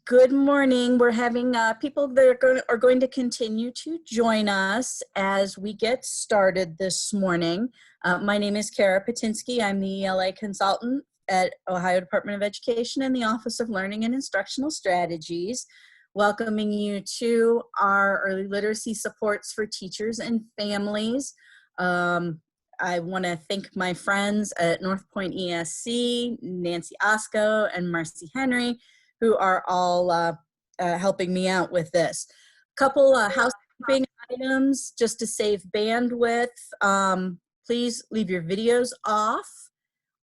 Good morning. We're having people that are going to continue to join us as we get started this morning. My name is Kara Patinsky. I'm the ELA consultant at Ohio Department of Education in the Office of Learning and Instructional Strategies, welcoming you to our early literacy supports for teachers and families. I want to thank my friends at North Point ESC, Nancy Osco and Marcy Henry, who are all helping me out with this. Couple housekeeping items just to save bandwidth. Please leave your videos off.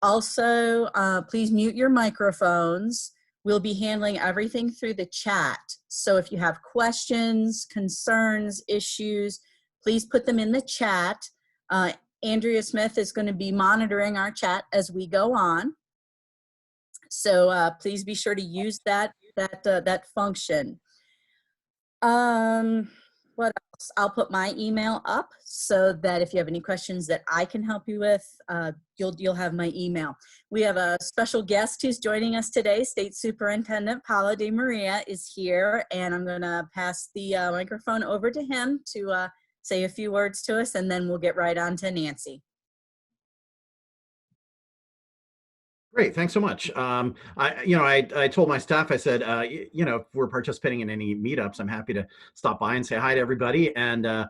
Also, please mute your microphones. We'll be handling everything through the chat. So if you have questions, concerns, issues, please put them in the chat. Andrea Smith is going to be monitoring our chat as we go on. So please be sure to use that function. What else? I'll put my email up so that if you have any questions that I can help you with, you'll have my email. We have a special guest who's joining us today. State Superintendent Paolo De Maria is here, and I'm going to pass the microphone over to him to say a few words to us, and then we'll get right on to Nancy. Great, thanks so much. I told my staff, I said, if we're participating in any meetups, I'm happy to stop by and say hi to everybody. And, I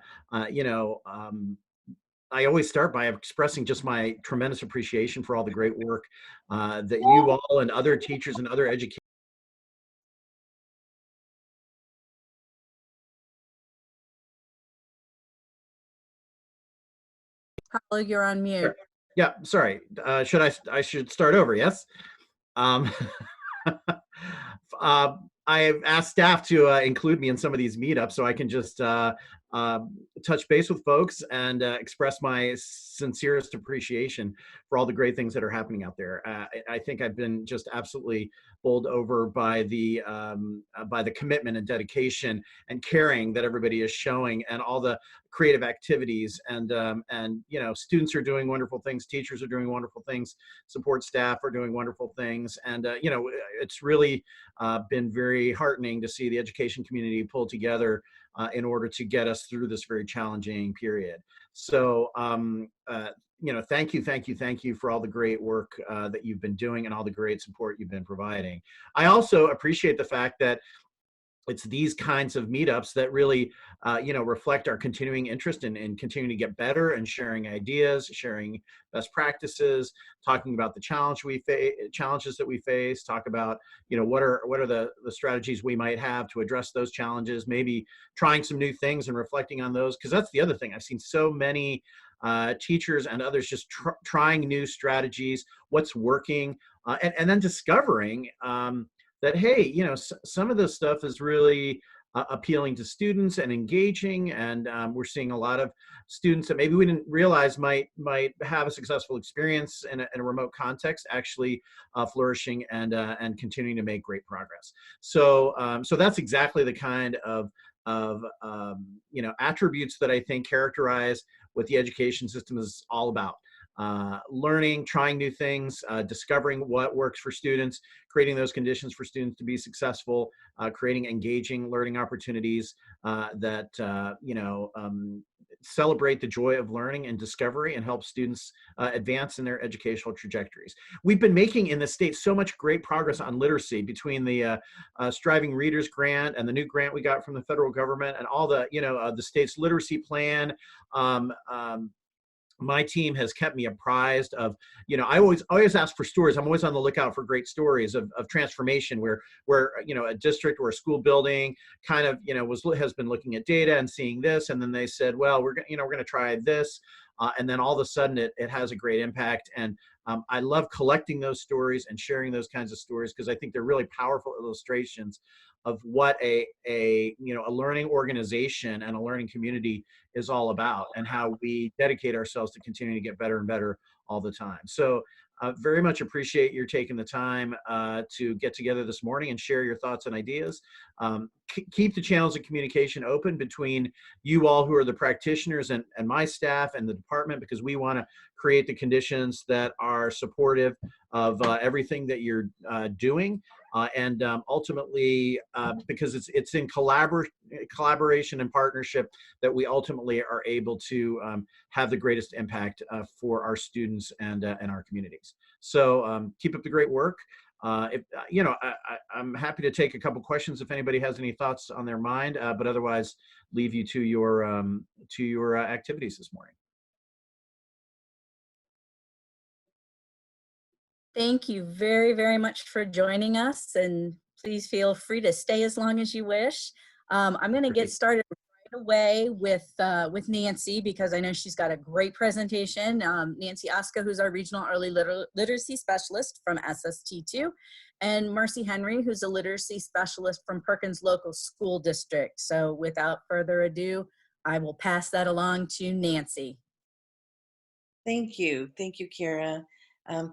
always start by expressing just my tremendous appreciation for all the great work that you all and other teachers and other educators. Paolo, you're on mute. Sure. Yeah, sorry. I should start over, yes? I've asked staff to include me in some of these meetups so I can just touch base with folks and express my sincerest appreciation for all the great things that are happening out there. I think I've been just absolutely bowled over by the commitment and dedication and caring that everybody is showing, and all the creative activities, and students are doing wonderful things, teachers are doing wonderful things, support staff are doing wonderful things, and it's really been very heartening to see the education community pull together in order to get us through this very challenging period. So thank you for all the great work that you've been doing and all the great support you've been providing. I also appreciate the fact that it's these kinds of meetups that really, reflect our continuing interest in continuing to get better and sharing ideas, sharing best practices, talking about the challenges that we face, talk about, what are the strategies we might have to address those challenges, maybe trying some new things and reflecting on those. Because that's the other thing. I've seen so many teachers and others just trying new strategies, what's working, and then discovering that, hey, some of this stuff is really appealing to students and engaging, and we're seeing a lot of students that maybe we didn't realize might have a successful experience in a remote context, actually flourishing and continuing to make great progress. So that's exactly the kind of attributes that I think characterize what the education system is all about. Learning, trying new things, discovering what works for students, creating those conditions for students to be successful, creating engaging learning opportunities that celebrate the joy of learning and discovery and help students advance in their educational trajectories. We've been making in the state so much great progress on literacy between the Striving Readers grant and the new grant we got from the federal government and all the the state's literacy plan. My team has kept me apprised of, I always ask for stories. I'm always on the lookout for great stories of transformation where a district or a school building kind of, has been looking at data and seeing this. And then they said, well, we're going to try this. And then all of a sudden it has a great impact. And I love collecting those stories and sharing those kinds of stories because I think they're really powerful illustrations of what a learning organization and a learning community is all about, and how we dedicate ourselves to continuing to get better and better all the time. So very much appreciate your taking the time to get together this morning and share your thoughts and ideas. Keep the channels of communication open between you all who are the practitioners and my staff and the department, because we want to create the conditions that are supportive of everything that you're doing. And ultimately, because it's in collaboration and partnership that we ultimately are able to have the greatest impact for our students and our communities. So keep up the great work. If you know, I'm happy to take a couple questions if anybody has any thoughts on their mind, but otherwise, leave you to your activities this morning. Thank you very, very much for joining us, and please feel free to stay as long as you wish. I'm going to get Great. started right away with Nancy, because I know she's got a great presentation. Nancy Oska, who's our regional early literacy specialist from SST2, and Marcy Henry, who's a literacy specialist from Perkins Local School District. So without further ado, I will pass that along to Nancy. Thank you. Thank you, Kara.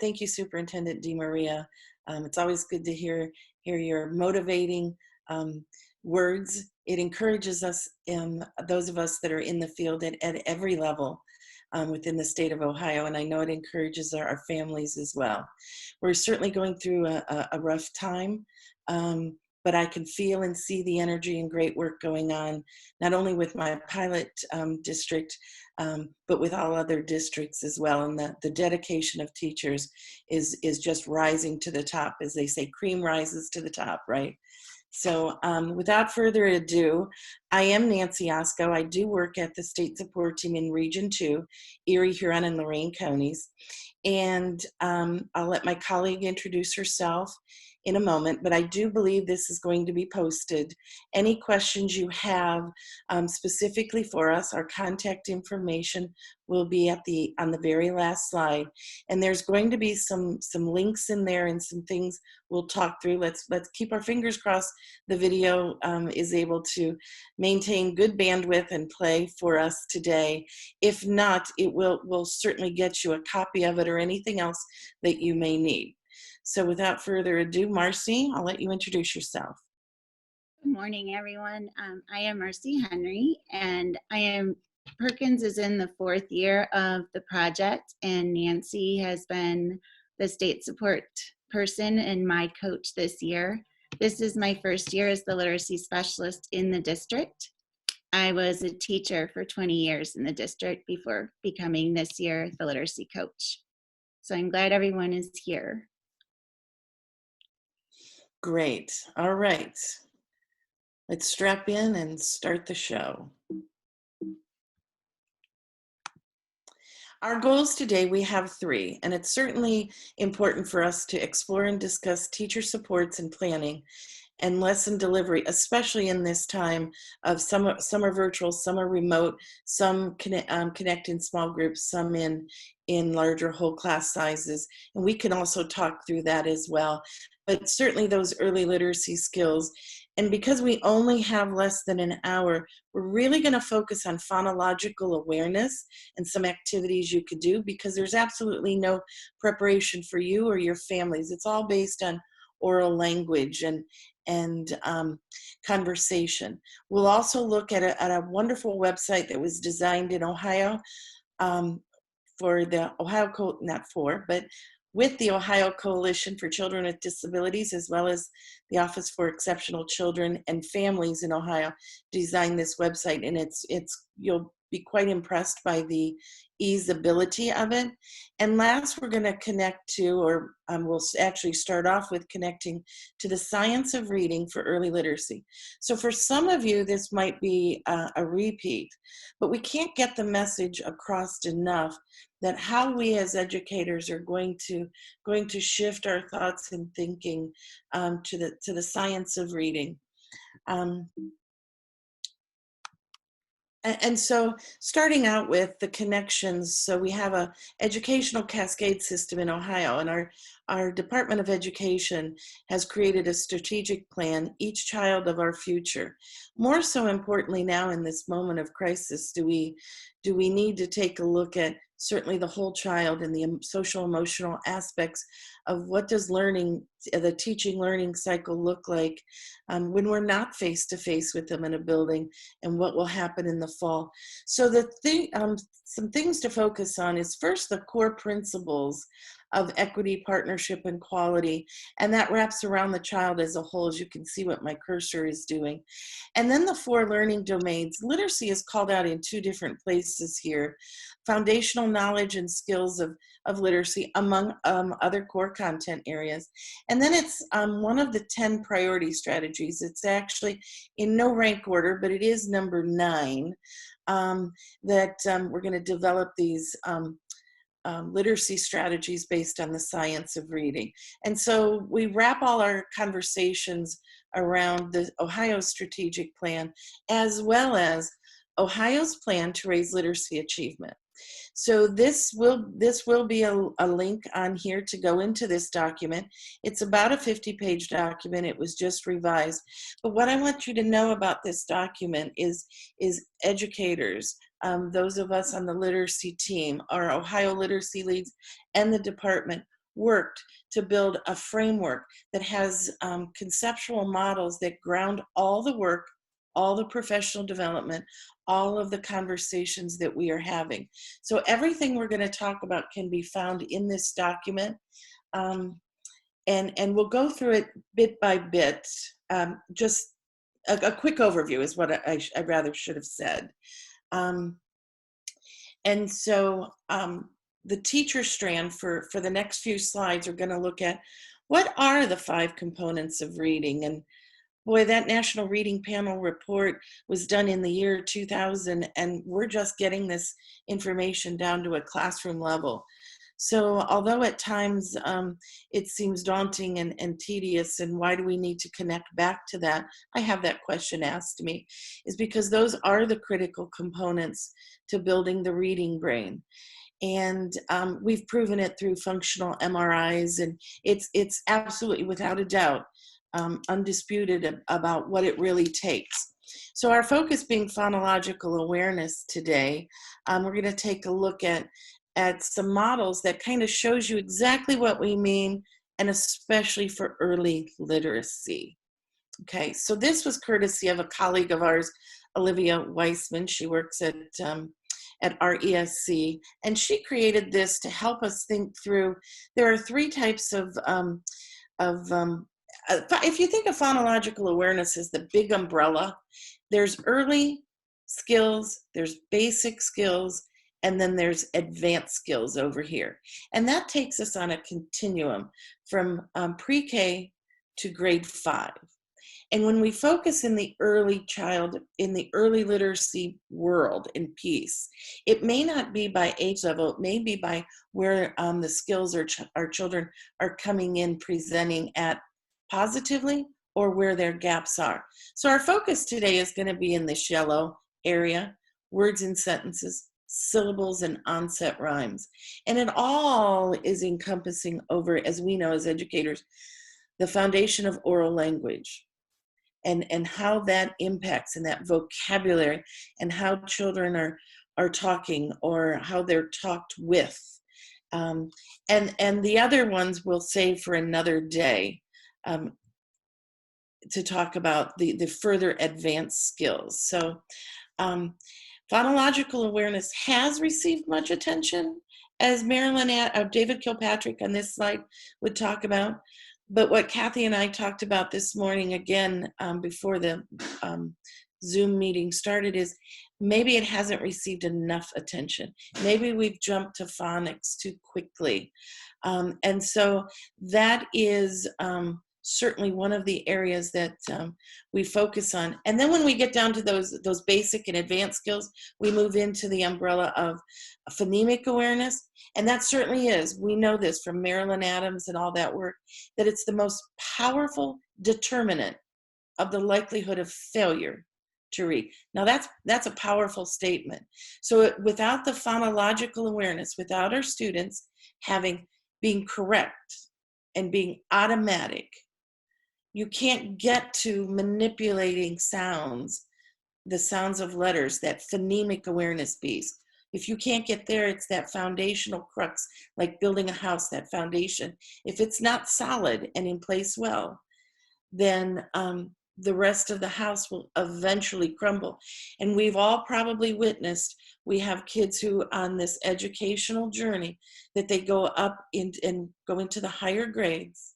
Thank you, Superintendent DeMaria. It's always good to hear your motivating words. It encourages us, those of us that are in the field at every level within the state of Ohio, and I know it encourages our families as well. We're certainly going through a rough time, but I can feel and see the energy and great work going on, not only with my pilot district, but with all other districts as well. And the dedication of teachers is just rising to the top. As they say, cream rises to the top, right? So without further ado, I am Nancy Osko. I do work at the state support team in Region 2, Erie, Huron, and Lorain counties. And I'll let my colleague introduce herself in a moment, but I do believe this is going to be posted. Any questions you have specifically for us, our contact information will be on the very last slide. And there's going to be some links in there and some things we'll talk through. Let's keep our fingers crossed the video is able to maintain good bandwidth and play for us today. If not, we'll certainly get you a copy of it or anything else that you may need. So without further ado, Marcy, I'll let you introduce yourself. Good morning, everyone. I am Marcy Henry, and Perkins is in the 4th year of the project, and Nancy has been the state support person and my coach this year. This is my first year as the literacy specialist in the district. I was a teacher for 20 years in the district before becoming this year the literacy coach. So I'm glad everyone is here. Great. All right. Let's strap in and start the show. Our goals today, we have 3, and it's certainly important for us to explore and discuss teacher supports and planning and lesson delivery, especially in this time of some are virtual, some are remote, some connect in small groups, some in larger whole class sizes. And we can also talk through that as well. But certainly those early literacy skills. And because we only have less than an hour, we're really going to focus on phonological awareness and some activities you could do, because there's absolutely no preparation for you or your families. It's all based on oral language and conversation. We'll also look at a wonderful website that was designed in Ohio for the Ohio, but with the Ohio Coalition for Children with Disabilities, as well as the Office for Exceptional Children and Families in Ohio, designed this website, and you'll be quite impressed by the easeability of it. And last, we're going to connect to, or we'll actually start off with connecting to the science of reading for early literacy. So for some of you, this might be a repeat, but we can't get the message across enough that how we as educators are going to shift our thoughts and thinking to the science of reading. And so starting out with the connections, so we have a educational cascade system in Ohio, and our Department of Education has created a strategic plan, Each Child of Our Future. More so importantly now in this moment of crisis, do we need to take a look at certainly the whole child and the social emotional aspects of what does the teaching learning cycle look like when we're not face to face with them in a building, and what will happen in the fall. So some things to focus on is first the core principles of equity, partnership, and quality. And that wraps around the child as a whole, as you can see what my cursor is doing. And then the 4 learning domains. Literacy is called out in 2 different places here. Foundational knowledge and skills of literacy, among other core content areas. And then it's one of the 10 priority strategies. It's actually in no rank order, but it is number 9, that we're going to develop these literacy strategies based on the science of reading. And so we wrap all our conversations around the Ohio strategic plan, as well as Ohio's plan to raise literacy achievement. So this will be a link on here to go into this document. It's about a 50-page document. It was just revised. But what I want you to know about this document is educators, those of us on the literacy team, our Ohio literacy leads, and the department worked to build a framework that has conceptual models that ground all the work, all the professional development, all of the conversations that we are having. So everything we're going to talk about can be found in this document. And we'll go through it bit by bit. Just a quick overview is what I rather should have said. And so the teacher strand for the next few slides are going to look at what are the 5 components of reading. And boy, that National Reading Panel report was done in the year 2000, and we're just getting this information down to a classroom level. So although at times it seems daunting and tedious, and why do we need to connect back to that? I have that question asked to me, is because those are the critical components to building the reading brain. And we've proven it through functional MRIs, and it's absolutely, without a doubt, undisputed about what it really takes. So our focus being phonological awareness today, we're going to take a look at some models that kind of shows you exactly what we mean, and especially for early literacy. Okay, so this was courtesy of a colleague of ours, Olivia Weissman. She works at RESC, and she created this to help us think through. There are 3 types of if you think of phonological awareness as the big umbrella, there's early skills, there's basic skills, and then there's advanced skills over here. And that takes us on a continuum from pre-K to grade 5. And when we focus in the early child, in the early literacy world in piece, it may not be by age level, it may be by where the skills our children are coming in presenting at positively, or where their gaps are. So our focus today is going to be in this yellow area, words and sentences, syllables, and onset rhymes. And it all is encompassing over, as we know as educators, the foundation of oral language, and how that impacts in that vocabulary, and how children are talking, or how they're talked with. And the other ones we'll save for another day, to talk about the further advanced skills. So phonological awareness has received much attention, as David Kilpatrick on this slide would talk about. But what Kathy and I talked about this morning, again, before the Zoom meeting started, is maybe it hasn't received enough attention. Maybe we've jumped to phonics too quickly. And so that is certainly one of the areas that we focus on. And then when we get down to those basic and advanced skills, we move into the umbrella of phonemic awareness. And that certainly is, we know this from Marilyn Adams and all that work, that it's the most powerful determinant of the likelihood of failure to read. Now that's a powerful statement. So without the phonological awareness, without our students being correct and being automatic, you can't get to manipulating sounds, the sounds of letters, that phonemic awareness piece. If you can't get there, it's that foundational crux, like building a house, that foundation. If it's not solid and in place well, then the rest of the house will eventually crumble. And we've all probably witnessed, we have kids who on this educational journey that they go up and go into the higher grades,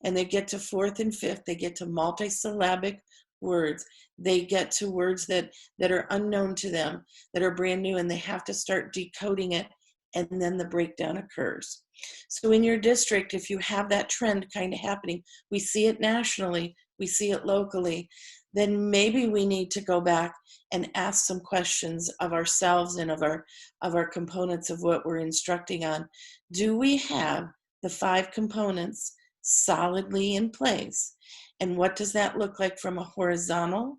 and they get to fourth and fifth, they get to multisyllabic words. They get to words that are unknown to them, that are brand new, and they have to start decoding it, and then the breakdown occurs. So in your district, if you have that trend kind of happening, we see it nationally, we see it locally, then maybe we need to go back and ask some questions of ourselves and of our components of what we're instructing on. Do we have the 5 components solidly in place? And what does that look like from a horizontal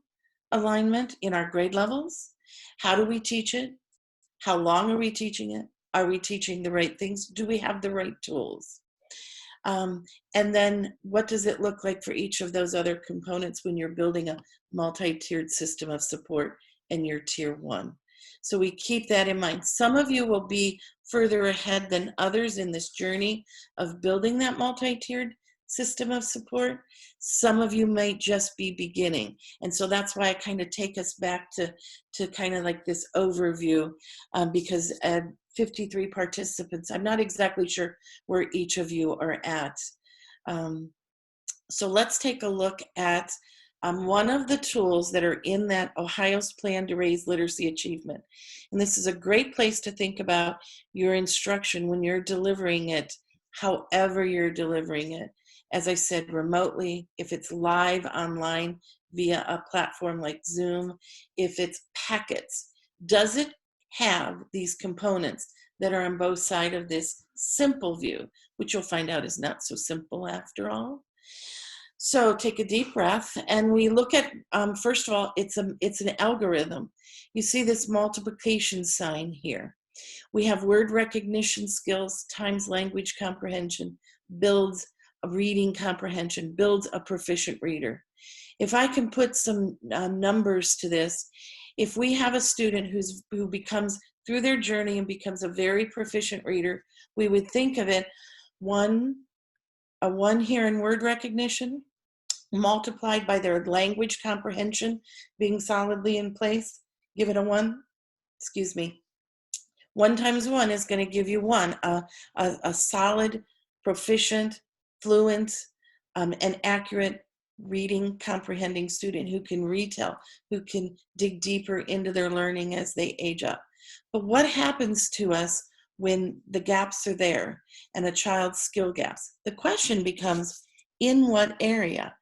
alignment in our grade levels? How do we teach it? How long are we teaching it? Are we teaching the right things? Do we have the right tools? And then what does it look like for each of those other components when you're building a multi-tiered system of support in your tier 1? So we keep that in mind. Some of you will be further ahead than others in this journey of building that multi-tiered system of support. Some of you might just be beginning. And so that's why I kind of take us back to kind of like this overview, because 53 participants, I'm not exactly sure where each of you are at. So let's take a look at one of the tools that are in that Ohio's Plan to Raise Literacy Achievement. And this is a great place to think about your instruction when you're delivering it, however you're delivering it. As I said, remotely, if it's live online via a platform like Zoom, if it's packets, does it have these components that are on both sides of this simple view, which you'll find out is not so simple after all? So take a deep breath, and we look at, first of all, it's an algorithm. You see this multiplication sign here. We have word recognition skills times language comprehension builds a reading comprehension, builds a proficient reader. If I can put some numbers to this, if we have a student who becomes, through their journey and becomes a very proficient reader, we would think of it, a 1 here in word recognition, multiplied by their language comprehension being solidly in place, give it a 1, excuse me. 1 times 1 is going to give you 1, a solid, proficient, fluent, and accurate reading, comprehending student who can retell, who can dig deeper into their learning as they age up. But what happens to us when the gaps are there and a child's skill gaps? The question becomes, in what area?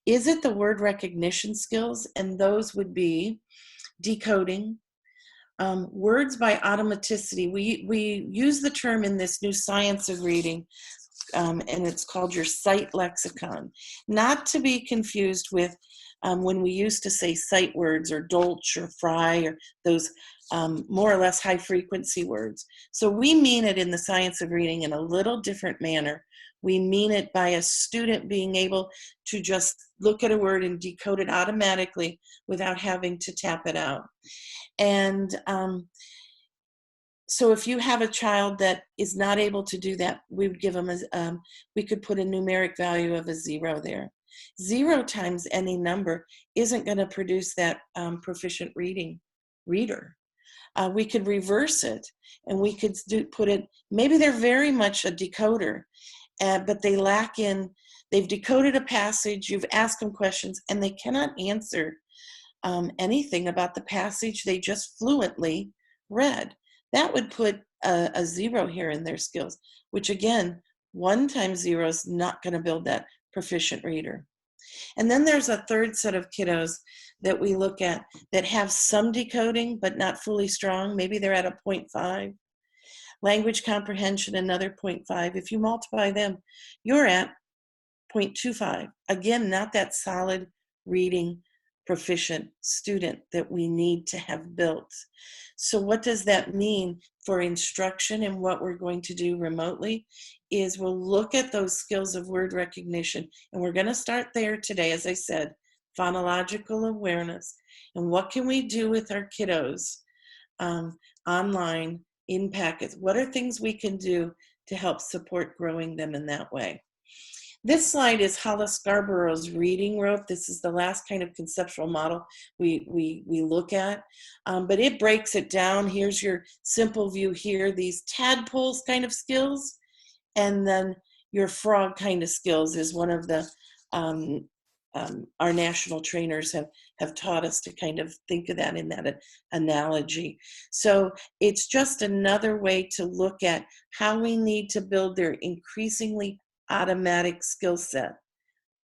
Is it the word recognition skills? And those would be decoding, words by automaticity. We use the term in this new science of reading, and it's called your sight lexicon. Not to be confused with when we used to say sight words or dolch or fry or those more or less high frequency words. So we mean it in the science of reading in a little different manner. We mean it by a student being able to just look at a word and decode it automatically without having to tap it out. And so if you have a child that is not able to do that, we would give them we could put a numeric value of a 0 there. 0 times any number isn't going to produce that proficient reader. We could reverse it, and we could put it, maybe they're very much a decoder, but they lack in, they've decoded a passage, you've asked them questions, and they cannot answer anything about the passage they just fluently read. That would put a 0 here in their skills, which again, 1 times 0 is not going to build that proficient reader. And then there's a third set of kiddos that we look at that have some decoding, but not fully strong. Maybe they're at a 0.5. Language comprehension, another 0.5. If you multiply them, you're at 0.25. Again, not that solid reading proficient student that we need to have built. So what does that mean for instruction? And what we're going to do remotely is we'll look at those skills of word recognition, and we're going to start there today, as I said, phonological awareness. And what can we do with our kiddos online, in packets? What are things we can do to help support growing them in that way? This slide is Hollis Scarborough's reading rope. This is the last kind of conceptual model we look at, but it breaks it down. Here's your simple view here, these tadpoles kind of skills, and then your frog kind of skills is one of the, our national trainers have taught us to kind of think of that in that analogy. So it's just another way to look at how we need to build their increasingly automatic skill set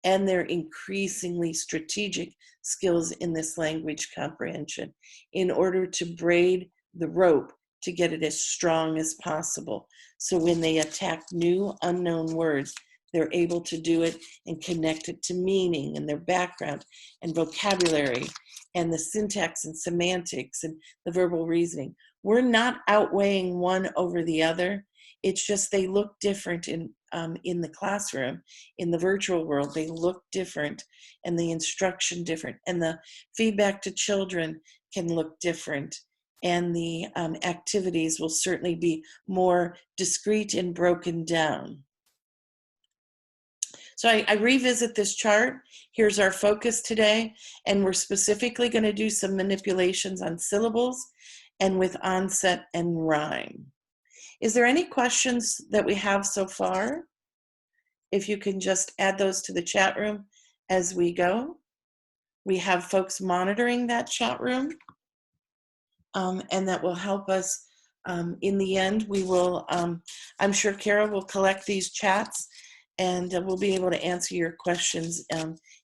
and their increasingly strategic skills in this language comprehension in order to braid the rope to get it as strong as possible. So when they attack new unknown words, they're able to do it and connect it to meaning and their background and vocabulary and the syntax and semantics and the verbal reasoning. We're not outweighing one over the other. It's just they look different in the classroom. In the virtual world, they look different, and the instruction different, and the feedback to children can look different, and the activities will certainly be more discrete and broken down. So I revisit this chart. Here's our focus today, and we're specifically going to do some manipulations on syllables and with onset and rhyme. Is there any questions that we have so far? If you can just add those to the chat room as we go. We have folks monitoring that chat room, and that will help us. In the end, we will, I'm sure Kara will collect these chats, and we'll be able to answer your questions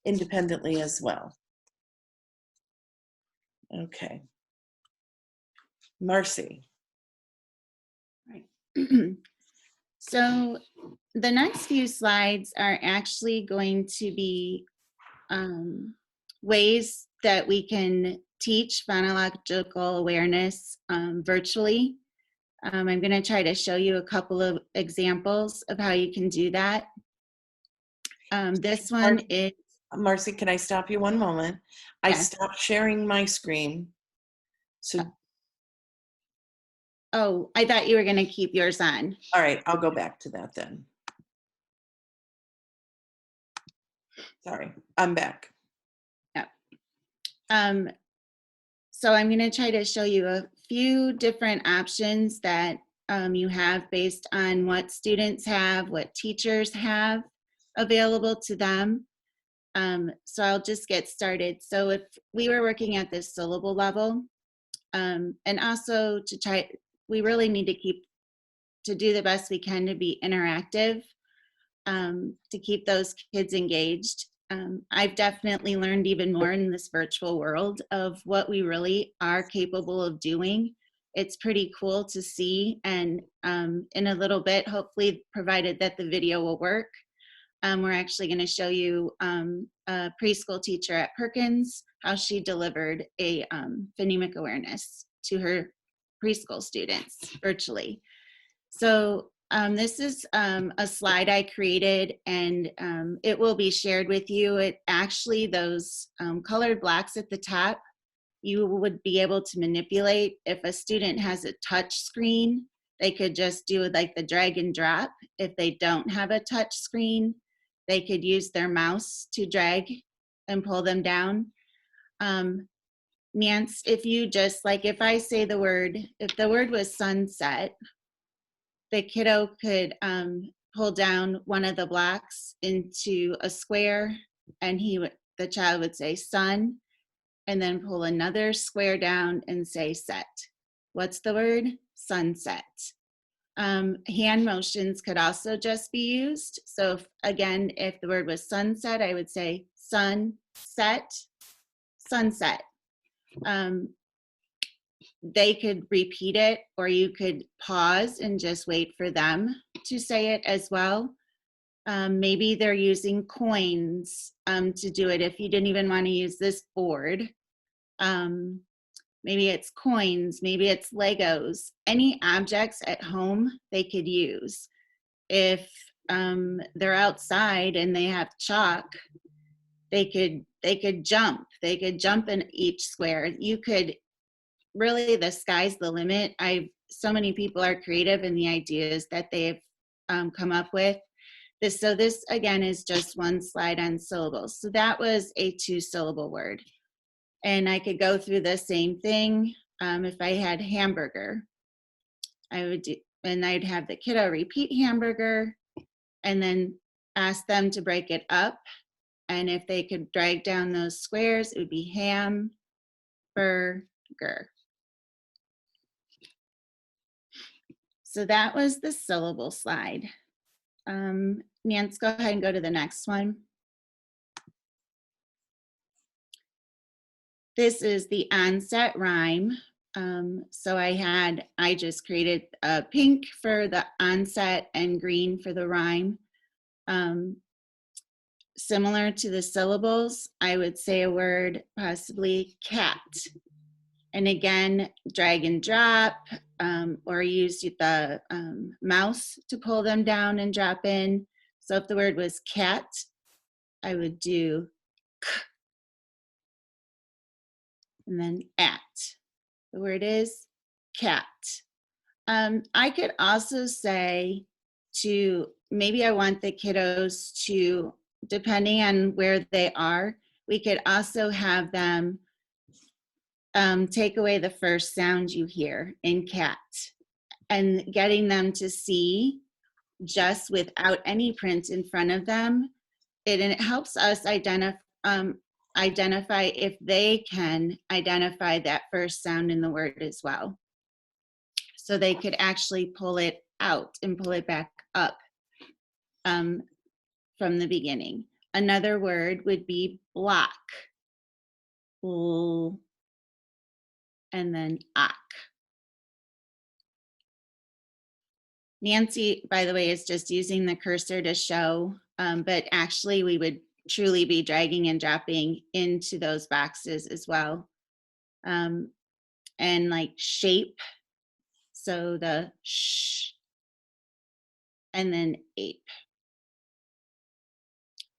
independently as well. Okay. Marcy. Right. So the next few slides are actually going to be ways that we can teach phonological awareness virtually. I'm going to try to show you a couple of examples of how you can do that. This one is... Marcy, can I stop you one moment? I Yes. stopped sharing my screen. So. Oh, I thought you were going to keep yours on. All right, I'll go back to that then. Sorry, I'm back. Yep. So I'm going to try to show you a few different options that you have based on what students have, what teachers have available to them. So I'll just get started. So if we were working at this syllable level, and also to try, we really need to do the best we can to be interactive, to keep those kids engaged. I've definitely learned even more in this virtual world of what we really are capable of doing. It's pretty cool to see, and in a little bit, hopefully, provided that the video will work, we're actually going to show you a preschool teacher at Perkins, how she delivered a phonemic awareness to her preschool students virtually. So this is a slide I created, and it will be shared with you. It actually, those colored blocks at the top, you would be able to manipulate. If a student has a touch screen, they could just do like the drag and drop. If they don't have a touch screen, they could use their mouse to drag and pull them down. Nance, if you just, like if I say the word, if the word was sunset, the kiddo could pull down one of the blocks into a square, and the child would say sun, and then pull another square down and say set. What's the word? Sunset. Hand motions could also just be used. So again, if the word was sunset, I would say sunset, sunset. They could repeat it, or you could pause and just wait for them to say it as well. Maybe they're using coins to do it if you didn't even want to use this board. Maybe it's coins, maybe it's Legos, any objects at home they could use. If they're outside and they have chalk, they could jump in each square. You could really, the sky's the limit. So many people are creative in the ideas that they've come up with. So this again is just one slide on syllables. So that was a 2-syllable word. And I could go through the same thing. If I had hamburger, I would do, and I'd have the kiddo repeat hamburger and then ask them to break it up. And if they could drag down those squares, it would be ham, burger. So that was the syllable slide. Nance, go ahead and go to the next one. This is the onset rhyme. So I just created pink for the onset and green for the rhyme. Similar to the syllables, I would say a word, possibly cat. And again, drag and drop, or use the mouse to pull them down and drop in. So if the word was cat, I would do k, and then at. The word is cat. I could also say maybe I want the kiddos to, depending on where they are, we could also have them take away the first sound you hear in cat, and getting them to see just without any print in front of them. It helps us identify if they can identify that first sound in the word as well. So they could actually pull it out and pull it back up from the beginning. Another word would be block. And then ak. Nancy, by the way, is just using the cursor to show, but actually we would truly be dragging and dropping into those boxes as well. And like shape, so the sh, and then ape.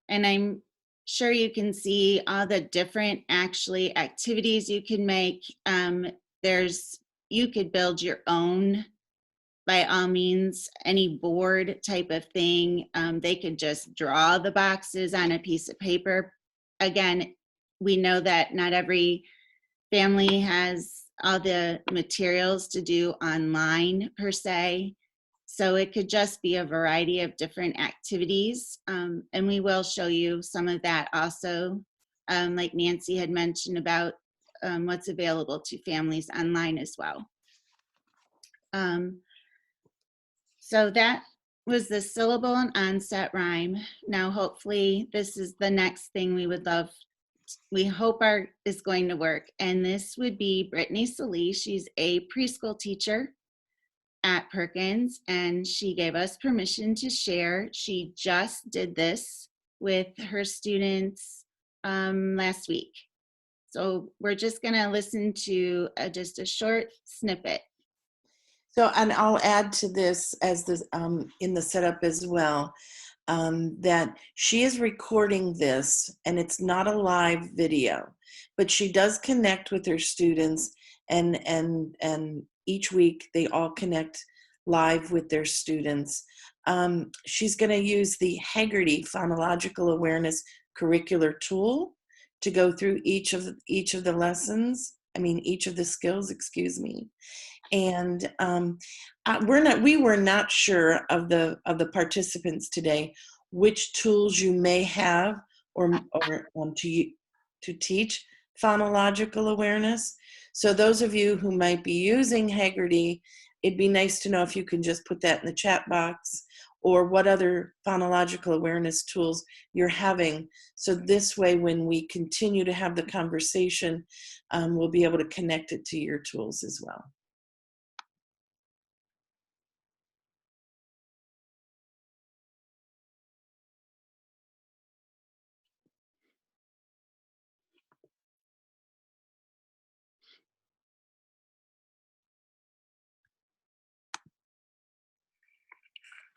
And I'm sure you can see all the different actually activities you can make. You could build your own, by all means, any board type of thing. They could just draw the boxes on a piece of paper. Again, we know that not every family has all the materials to do online per se. So it could just be a variety of different activities. And we will show you some of that also, like Nancy had mentioned about what's available to families online as well. So that was the syllable and onset rhyme. Now, hopefully this is the next thing we hope is going to work. And this would be Brittany Salee. She's a preschool teacher at Perkins, and she gave us permission to share. She just did this with her students last week. So we're just gonna listen to just a short snippet. So, and I'll add to this as the in the setup as well, that she is recording this, and it's not a live video, but she does connect with her students, and each week they all connect live with their students. She's going to use the Haggerty Phonological Awareness curricular tool to go through each of the lessons. Each of the skills, excuse me. And we were not sure of the participants today which tools you may have or to teach phonological awareness. So those of you who might be using Haggerty, it'd be nice to know if you can just put that in the chat box, or what other phonological awareness tools you're having. So this way, when we continue to have the conversation, we'll be able to connect it to your tools as well.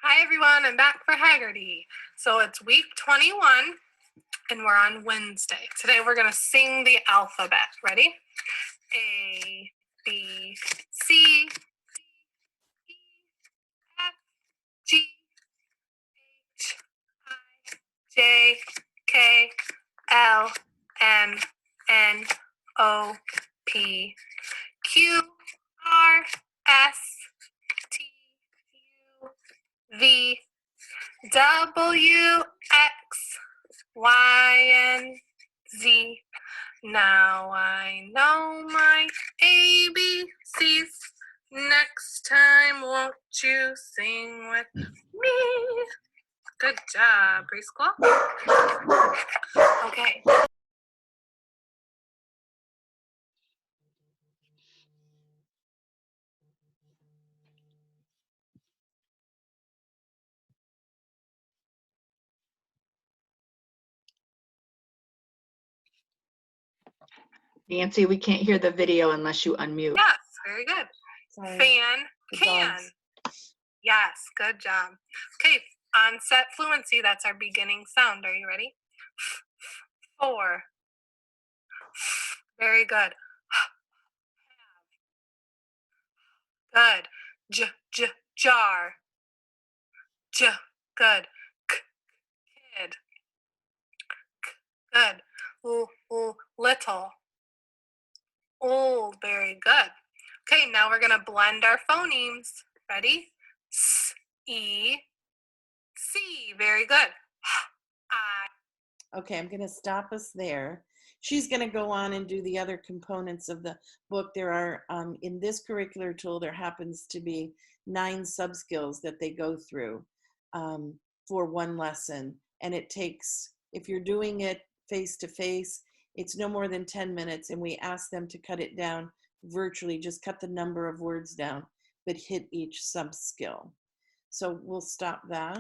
Hi everyone, I'm back for Haggerty. So it's week 21 and we're on Wednesday. Today we're gonna sing the alphabet. Ready? A, B, C, D, E, F, G, H, J, K, L, M, N, O, P, Q, R, S, T, U, V, W, X, Y, and Z. Now I know my ABCs. Next time, won't you sing with me? Good job, preschool. Okay. Nancy, we can't hear the video unless you unmute. Yes, very good. Sorry. Fan, The can. dogs. Yes, good job. Okay, onset fluency, that's our beginning sound. Are you ready? 4. Very good. Good. Jar. Good. Kid. Good. Little. Old. Very good. Okay, now we're gonna blend our phonemes. Ready? S, E, C. Very good. I. Okay, I'm going to stop us there. She's going to go on and do the other components of the book. There are, in this curricular tool, there happens to be 9 sub-skills that they go through for one lesson. And it takes, if you're doing it face-to-face, it's no more than 10 minutes. And we ask them to cut it down virtually, just cut the number of words down, but hit each sub-skill. So we'll stop that.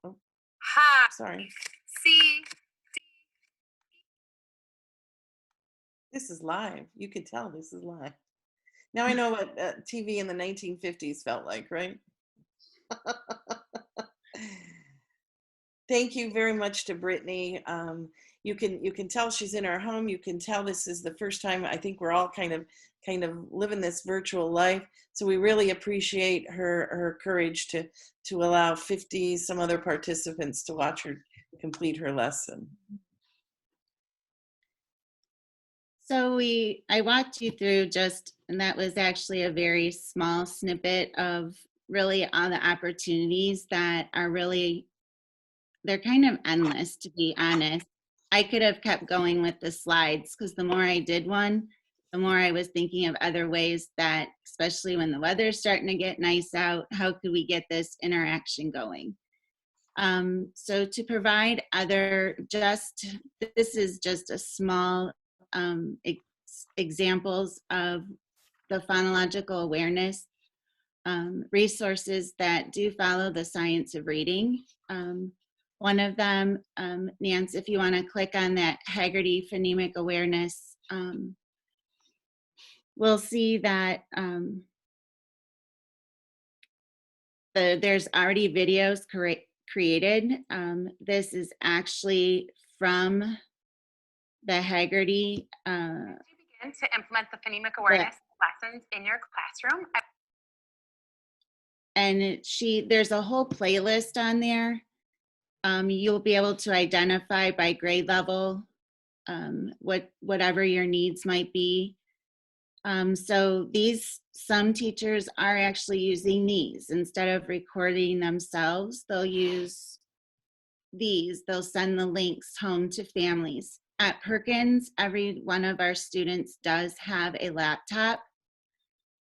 Oh, Ha. sorry. C. This is live. You can tell this is live. Now I know what TV in the 1950s felt like, right? Thank you very much to Brittany. You can tell she's in her home. You can tell this is the first time. I think we're all kind of living this virtual life. So we really appreciate her courage to allow 50 some other participants to watch her complete her lesson. So I walked you through and that was actually a very small snippet of really all the opportunities that are really, they're kind of endless, to be honest. I could have kept going with the slides because the more I did one, the more I was thinking of other ways that, especially when the weather's starting to get nice out, how could we get this interaction going? So to provide this is just a small examples of the phonological awareness resources that do follow the science of reading. One of them, Nance, if you want to click on that Haggerty Phonemic Awareness, we'll see that there's already videos created. This is actually from the Haggerty. To begin to implement the phonemic awareness lessons in your classroom. And there's a whole playlist on there. You'll be able to identify by grade level whatever your needs might be. So some teachers are actually using these instead of recording themselves. They'll use these. They'll send the links home to families. At Perkins, every one of our students does have a laptop,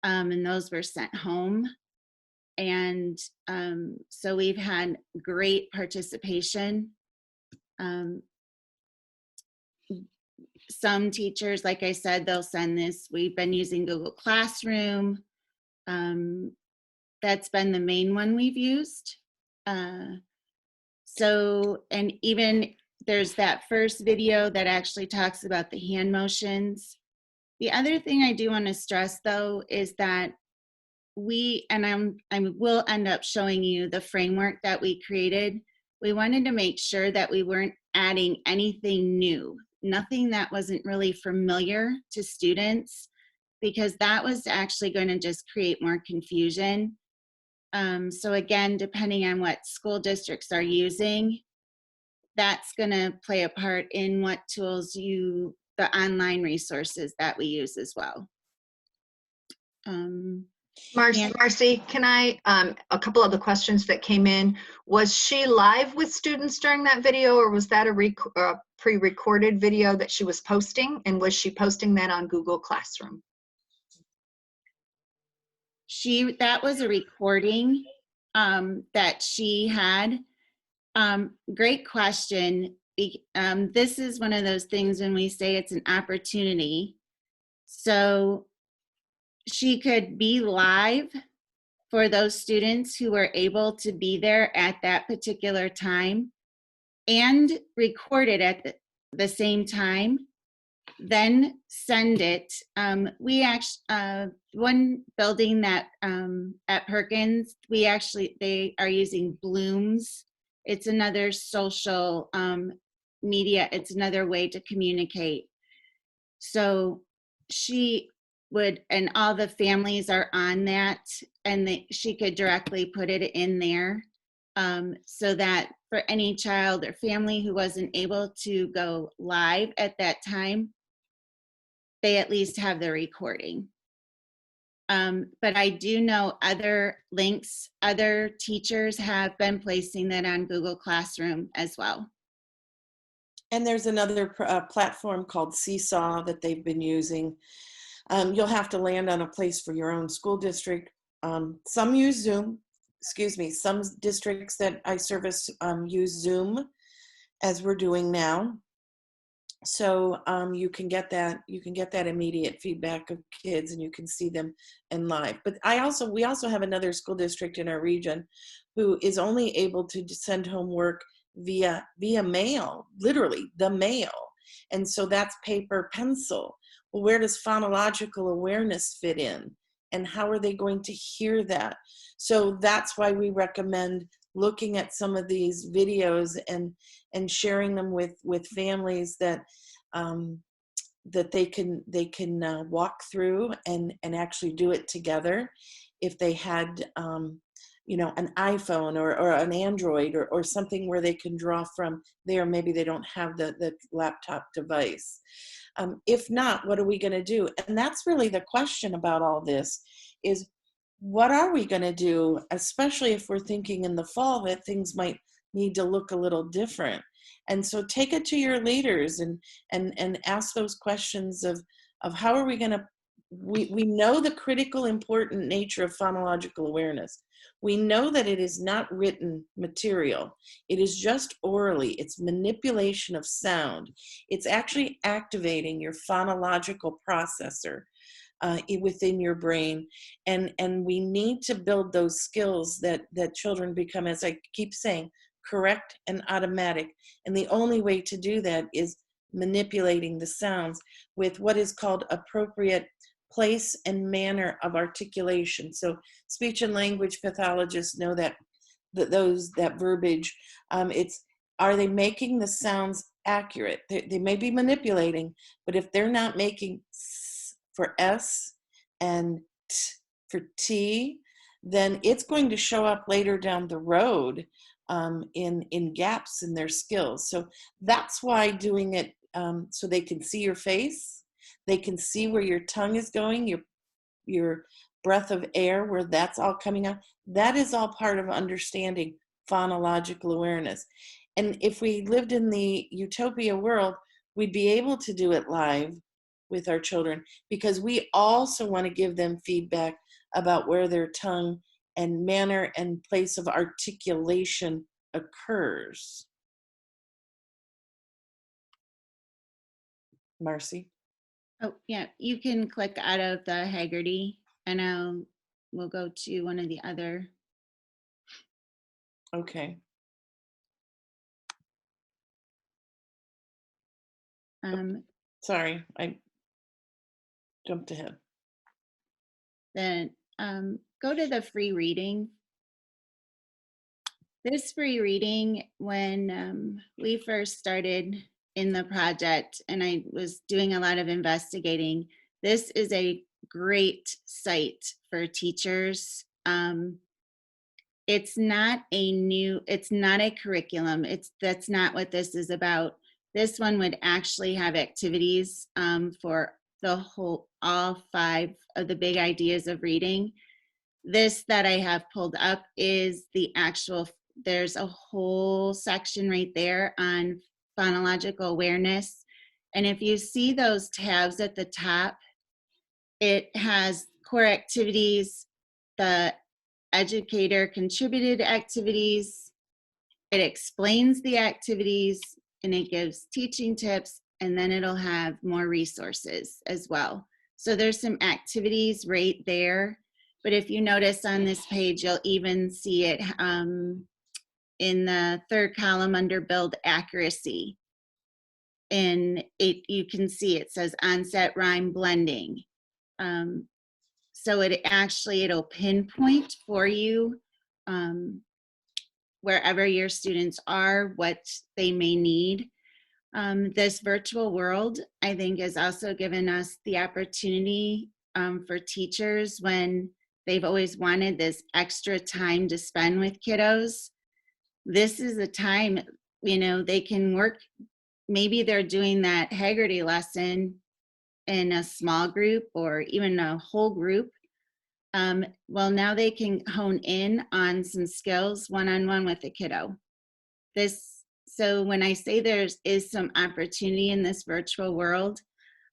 and those were sent home. And so we've had great participation. Some teachers, like I said, they'll send this. We've been using Google Classroom. That's been the main one we've used. And even there's that first video that actually talks about the hand motions. The other thing I do want to stress, though, is that I will end up showing you the framework that we created. We wanted to make sure that we weren't adding anything new, nothing that wasn't really familiar to students, because that was actually going to just create more confusion. So again, depending on what school districts are using, that's going to play a part in what tools the online resources that we use as well. Marcy, can I, a couple of the questions that came in, was she live with students during that video, or was that a pre-recorded video that she was posting? And was she posting that on Google Classroom? That was a recording that she had. Great question. This is one of those things when we say it's an opportunity. So she could be live for those students who were able to be there at that particular time and record it at the same time, then send it. We actually, one building that at Perkins, they are using Blooms. It's another social media. It's another way to communicate. So she would, and all the families are on that, and she could directly put it in there so that for any child or family who wasn't able to go live at that time, they at least have the recording. But I do know other links, other teachers have been placing that on Google Classroom as well. And there's another platform called Seesaw that they've been using. You'll have to land on a place for your own school district. Some use Zoom, some districts that I service use Zoom, as we're doing now. So you can get that immediate feedback of kids, and you can see them in live. But we also have another school district in our region who is only able to send homework via mail, literally the mail. And so that's paper, pencil. Well, where does phonological awareness fit in? And how are they going to hear that? So that's why we recommend looking at some of these videos and sharing them with families that that they can walk through and actually do it together. If they had an iPhone or an Android or something where they can draw from there, maybe they don't have the laptop device. If not, what are we going to do? And that's really the question about all this is, what are we going to do, especially if we're thinking in the fall that things might need to look a little different? And so take it to your leaders and ask those questions of how are we going to, we know the critical important nature of phonological awareness. We know that it is not written material. It is just orally. It's manipulation of sound. It's actually activating your phonological processor within your brain. And we need to build those skills that children become, as I keep saying, correct and automatic. And the only way to do that is manipulating the sounds with what is called appropriate place and manner of articulation. So speech and language pathologists know that verbiage. Are they making the sounds accurate? They may be manipulating, but if they're not making s for S and T for T, then it's going to show up later down the road in gaps in their skills. So that's why doing it so they can see your face, they can see where your tongue is going, your breath of air, where that's all coming out. That is all part of understanding phonological awareness. And if we lived in the utopia world, we'd be able to do it live with our children, because we also want to give them feedback about where their tongue and manner and place of articulation occurs. Marcy? Oh, yeah, you can click out of the Haggerty and we'll go to one of the other. Okay. Sorry, I jumped ahead. Then go to the free reading. This free reading, when we first started in the project and I was doing a lot of investigating, this is a great site for teachers. it's not a curriculum. That's not what this is about. This one would actually have activities for all 5 of the big ideas of reading. This that I have pulled up is the actual, there's a whole section right there on phonological awareness. And if you see those tabs at the top, it has core activities, the educator contributed activities, it explains the activities, and it gives teaching tips, and then it'll have more resources as well. So there's some activities right there. But if you notice on this page, you'll even see it in the 3rd column under build accuracy. And you can see it says onset rhyme blending. So it'll pinpoint for you wherever your students are, what they may need. This virtual world, I think, has also given us the opportunity for teachers when they've always wanted this extra time to spend with kiddos. This is a time, they can work. Maybe they're doing that Haggerty lesson in a small group or even a whole group. Well, now they can hone in on some skills one-on-one with a kiddo. So when I say there is some opportunity in this virtual world,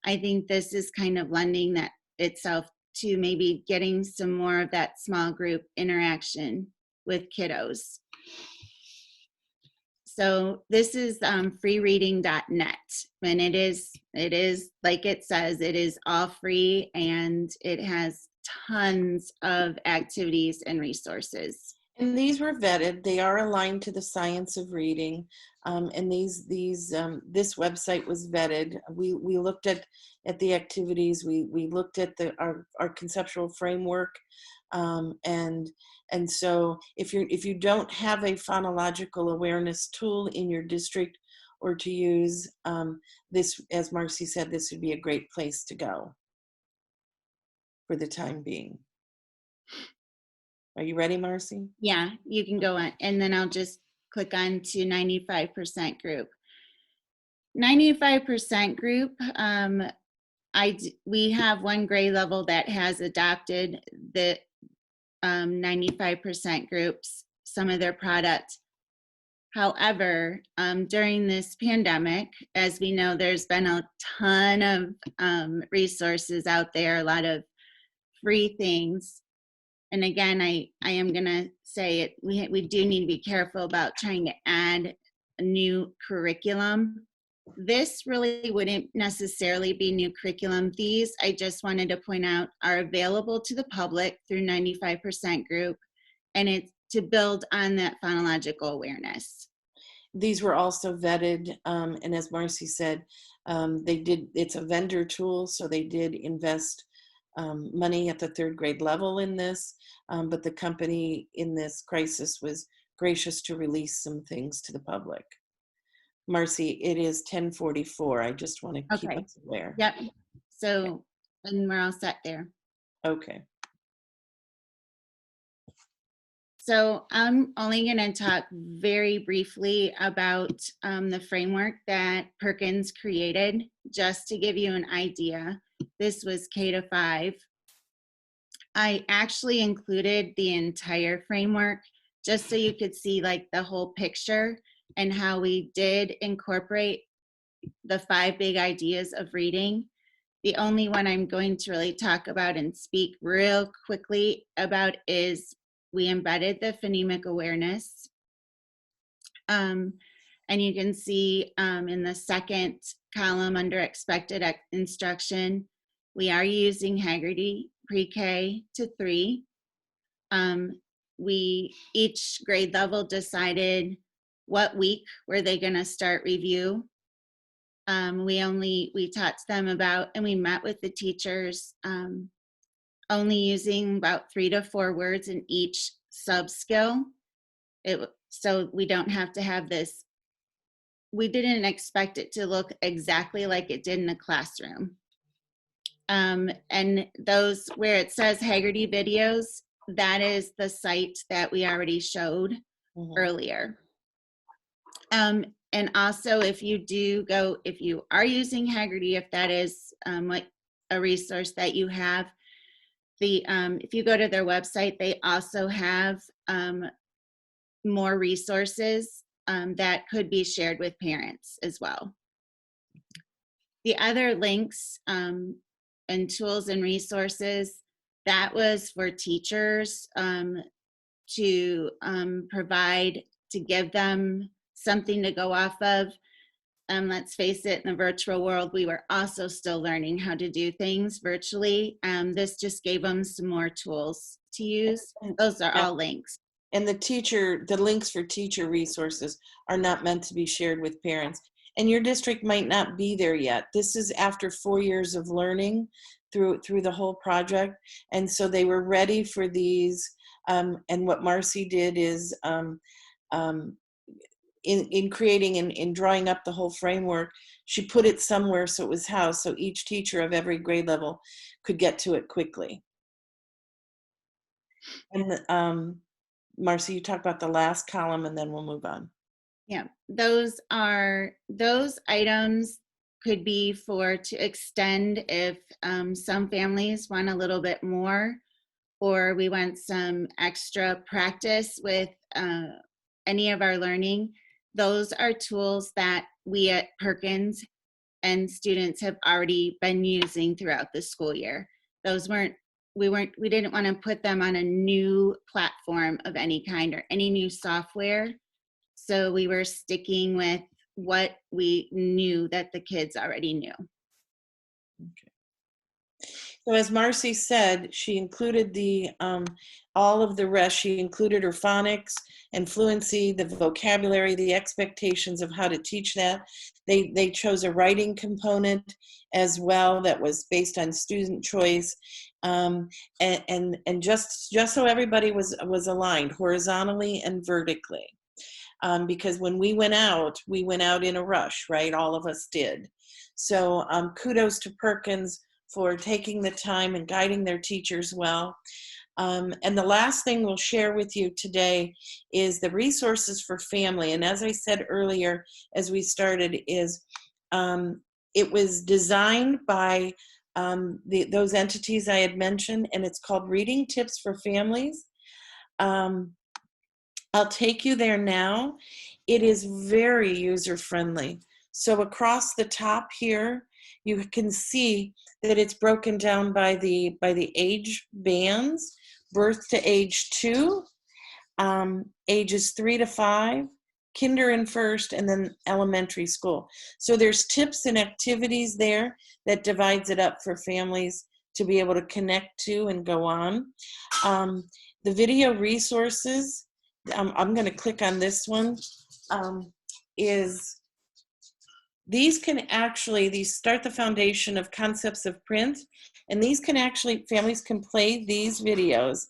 I think this is kind of lending that itself to maybe getting some more of that small group interaction with kiddos. So this is freereading.net, and it is like it says, it is all free, and it has tons of activities and resources. And these were vetted. They are aligned to the science of reading. And this website was vetted. We looked at the activities. We looked at our conceptual framework. And so if you don't have a phonological awareness tool in your district or to use, this, as Marcy said, this would be a great place to go for the time being. Are you ready, Marcy? Yeah, you can go on, and then I'll just click on to 95% group. 95% group, we have one grade level that has adopted the 95% groups, some of their product. However, during this pandemic, as we know, there's been a ton of resources out there, a lot of free things. And again, I am going to say it, we do need to be careful about trying to add a new curriculum. This really wouldn't necessarily be new curriculum. These, I just wanted to point out, are available to the public through 95% group, and it's to build on that phonological awareness. These were also vetted, and as Marcy said, it's a vendor tool, so they did invest money at the 3rd grade level in this, but the company in this crisis was gracious to release some things to the public. Marcy, it is 10:44. I just want to keep us aware. Yep. So, and we're all set there. Okay. So I'm only going to talk very briefly about the framework that Perkins created, just to give you an idea. This was K-5. I actually included the entire framework just so you could see like the whole picture and how we did incorporate the 5 big ideas of reading. The only one I'm going to really talk about and speak real quickly about is we embedded the phonemic awareness. And you can see in the 2nd column under expected instruction, we are using Haggerty pre-K to 3. Each grade level decided what week were they going to start review. We taught them about, and we met with the teachers, only using about 3 to 4 words in each sub-skill. So we don't have to have this. We didn't expect it to look exactly like it did in a classroom. And those where it says Haggerty videos, that is the site that we already showed earlier. And also, if you are using Haggerty, if that is like a resource that you have, if you go to their website, they also have more resources that could be shared with parents as well. The other links and tools and resources, that was for teachers to provide, to give them something to go off of. Let's face it, in the virtual world, we were also still learning how to do things virtually. This just gave them some more tools to use. Those are all links. And the links for teacher resources are not meant to be shared with parents. And your district might not be there yet. This is after 4 years of learning through the whole project. And so they were ready for these. And what Marcy did is in creating and in drawing up the whole framework, she put it somewhere so it was housed, so each teacher of every grade level could get to it quickly. And Marcy, you talk about the last column and then we'll move on. Yeah, those items could be to extend if some families want a little bit more, or we want some extra practice with any of our learning. Those are tools that we at Perkins and students have already been using throughout the school year. We didn't want to put them on a new platform of any kind or any new software. So we were sticking with what we knew that the kids already knew. Okay. So as Marcy said, she included all of the rest. She included her phonics and fluency, the vocabulary, the expectations of how to teach that. They chose a writing component as well that was based on student choice. And just so everybody was aligned horizontally and vertically. Because when we went out in a rush, right? All of us did. So kudos to Perkins for taking the time and guiding their teachers well. And the last thing we'll share with you today is the resources for family. And as I said earlier, as we started, it was designed by those entities I had mentioned, and it's called Reading Tips for Families. I'll take you there now. It is very user-friendly. So across the top here, you can see that it's broken down by the age bands, birth to age 2, ages 3 to 5, kinder and first, and then elementary school. So there's tips and activities there that divides it up for families to be able to connect to and go on. The video resources, I'm going to click on this one, these start the foundation of concepts of print, and these can actually, families can play these videos,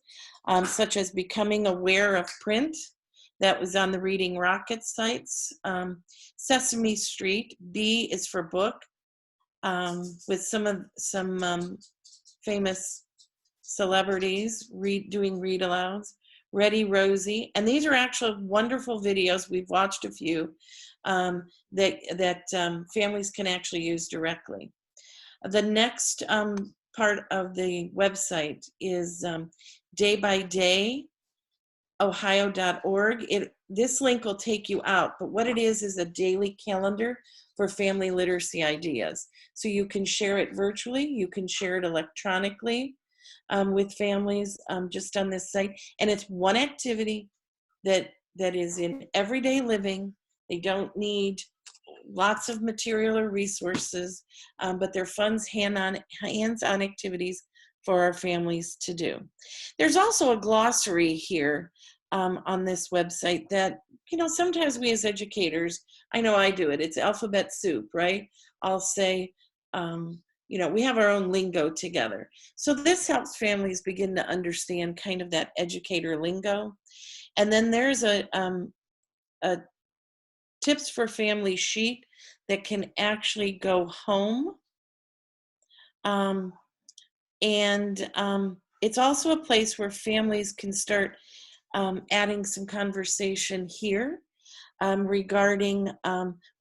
such as Becoming Aware of Print, that was on the Reading Rocket sites. Sesame Street, B is for book, with some famous celebrities doing read-alouds. Ready Rosie, and these are actual wonderful videos. We've watched a few that families can actually use directly. The next part of the website is daybydayOhio.org. This link will take you out, but what it is a daily calendar for family literacy ideas. So you can share it virtually, you can share it electronically with families just on this site. And it's one activity that is in everyday living. They don't need lots of material or resources, but they're fun hands-on activities for our families to do. There's also a glossary here on this website that, sometimes we as educators, I know I do it, it's alphabet soup, right? I'll say, we have our own lingo together. So this helps families begin to understand kind of that educator lingo. And then there's a tips for family sheet that can actually go home. And it's also a place where families can start adding some conversation here regarding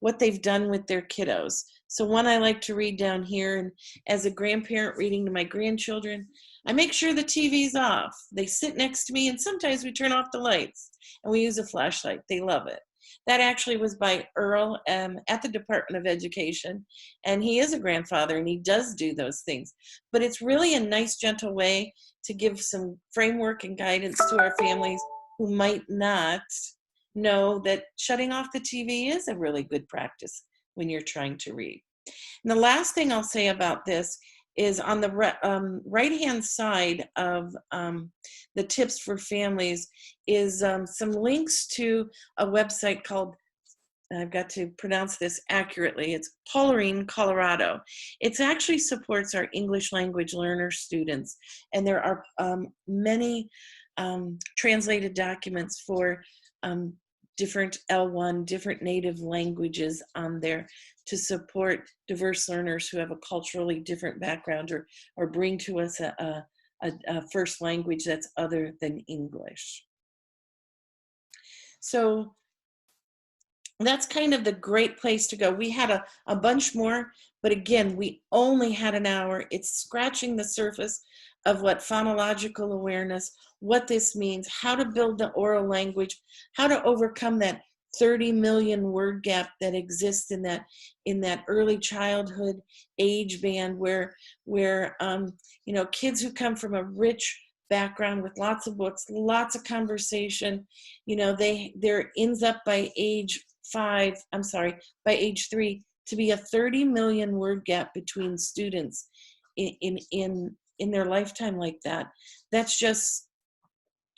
what they've done with their kiddos. So one I like to read down here, and as a grandparent reading to my grandchildren, I make sure the TV's off. They sit next to me, and sometimes we turn off the lights, and we use a flashlight. They love it. That actually was by Earl at the Department of Education, and he is a grandfather, and he does do those things. But it's really a nice, gentle way to give some framework and guidance to our families who might not know that shutting off the TV is a really good practice when you're trying to read. And the last thing I'll say about this is on the right-hand side of the tips for families is some links to a website called, I've got to pronounce this accurately, it's Polarine, Colorado. It actually supports our English language learner students, and there are many translated documents for different L1, different native languages on there to support diverse learners who have a culturally different background or bring to us a first language that's other than English. So that's kind of the great place to go. We had a bunch more, but again, we only had an hour. It's scratching the surface of what phonological awareness, what this means, how to build the oral language, how to overcome that 30 million word gap that exists in that early childhood age band where you know, kids who come from a rich background with lots of books, lots of conversation, you know, there ends up by age 3 to be a 30 million word gap between students in their lifetime like that. That's just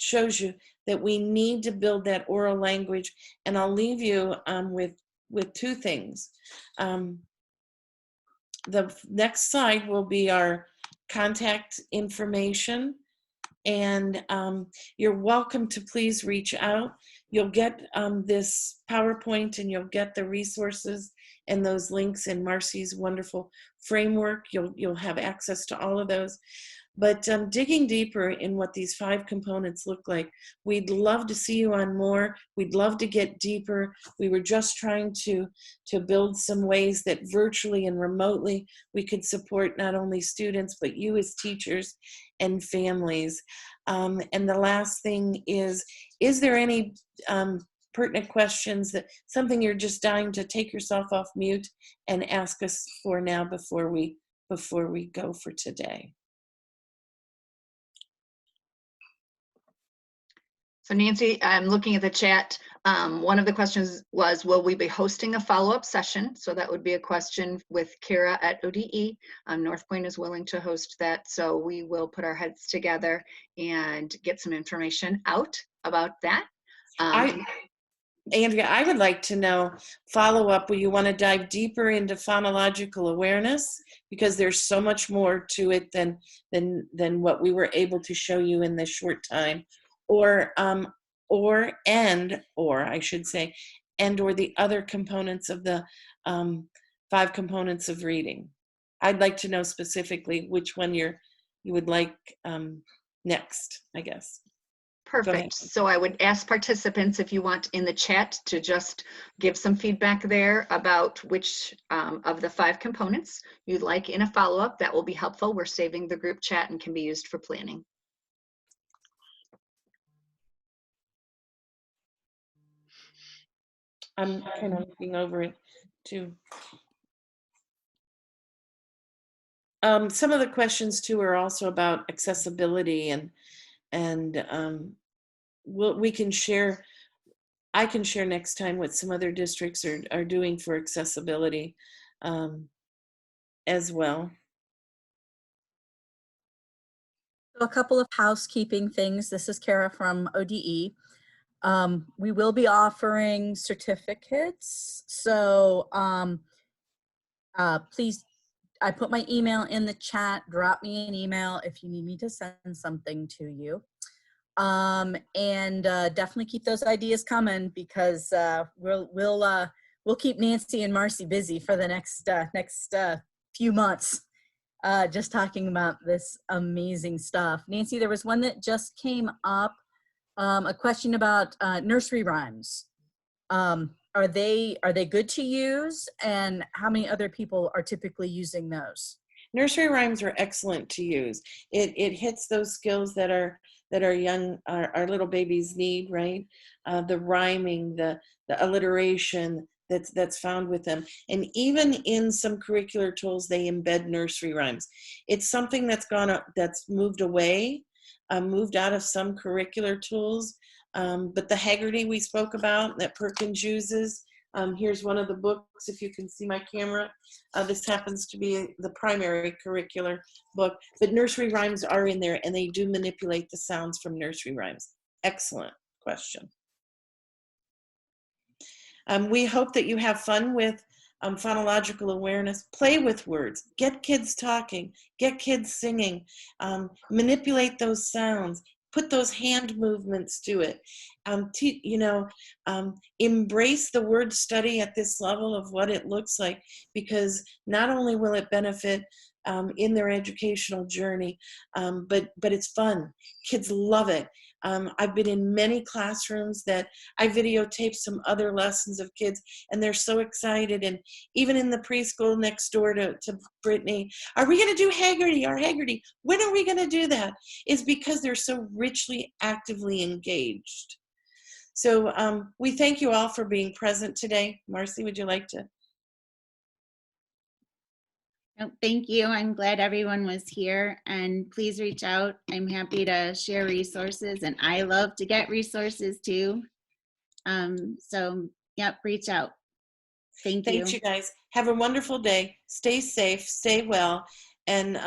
shows you that we need to build that oral language. And I'll leave you with two things. The next slide will be our contact information, and you're welcome to please reach out. You'll get this PowerPoint, and you'll get the resources and those links in Marcy's wonderful framework. You'll have access to all of those. But digging deeper in what these 5 components look like, we'd love to see you on more. We'd love to get deeper. We were just trying to build some ways that virtually and remotely we could support not only students, but you as teachers and families. And the last thing is there any pertinent questions, that something you're just dying to take yourself off mute and ask us for now before we go for today? So Nancy, I'm looking at the chat. One of the questions was, will we be hosting a follow-up session? So that would be a question with Kara at ODE. North Point is willing to host that. So we will put our heads together and get some information out about that. Andrea, I would like to know, follow-up, will you want to dive deeper into phonological awareness? Because there's so much more to it than what we were able to show you in this short time. Or the other components of the 5 components of reading. I'd like to know specifically which one you would like next, I guess. Perfect. So I would ask participants, if you want in the chat, to just give some feedback there about which of the 5 components you'd like in a follow-up. That will be helpful. We're saving the group chat and can be used for planning. I'm kind of looking over it too. Some of the questions too are also about accessibility, and we can share. I can share next time what some other districts are doing for accessibility as well. A couple of housekeeping things. This is Kara from ODE. We will be offering certificates. So please, I put my email in the chat. Drop me an email if you need me to send something to you. And definitely keep those ideas coming, because we'll keep Nancy and Marcy busy for the next few months. just talking about this amazing stuff. Nancy, there was one that just came up, a question about nursery rhymes. Are they good to use, and how many other people are typically using those? Nursery rhymes are excellent to use. It hits those skills that our young, our little babies need, right? The rhyming, the alliteration that's found with them. And even in some curricular tools, they embed nursery rhymes. It's something that's moved away, moved out of some curricular tools. But the Haggerty we spoke about that Perkins uses, here's one of the books, if you can see my camera. This happens to be the primary curricular book, but nursery rhymes are in there, and they do manipulate the sounds from nursery rhymes. Excellent question. We hope that you have fun with phonological awareness. Play with words. Get kids talking. Get kids singing. Manipulate those sounds. Put those hand movements to it. Embrace the word study at this level of what it looks like, because not only will it benefit in their educational journey, but it's fun. Kids love it. I've been in many classrooms that I videotape some other lessons of kids, and they're so excited. And even in the preschool next door to Brittany, are we going to do Haggerty? Haggerty, when are we going to do that? Is because they're so richly, actively engaged. So we thank you all for being present today. Marcy, would you like to? No, thank you. I'm glad everyone was here, and please reach out. I'm happy to share resources, and I love to get resources too. So yep, reach out. Thank you. Thanks, you guys. Have a wonderful day. Stay safe, stay well, and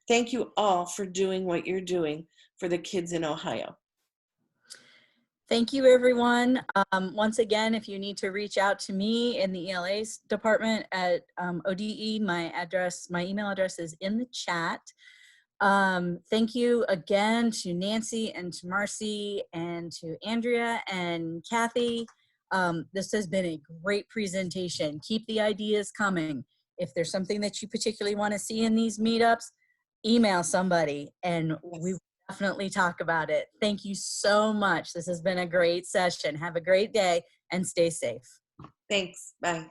thank you all for doing what you're doing for the kids in Ohio. Thank you, everyone. Once again, if you need to reach out to me in the ELA department at ODE, my email address is in the chat. Thank you again to Nancy and to Marcy and to Andrea and Kathy. This has been a great presentation. Keep the ideas coming. If there's something that you particularly want to see in these meetups, email somebody and we definitely talk about it. Thank you so much. This has been a great session. Have a great day and stay safe. Thanks. Bye.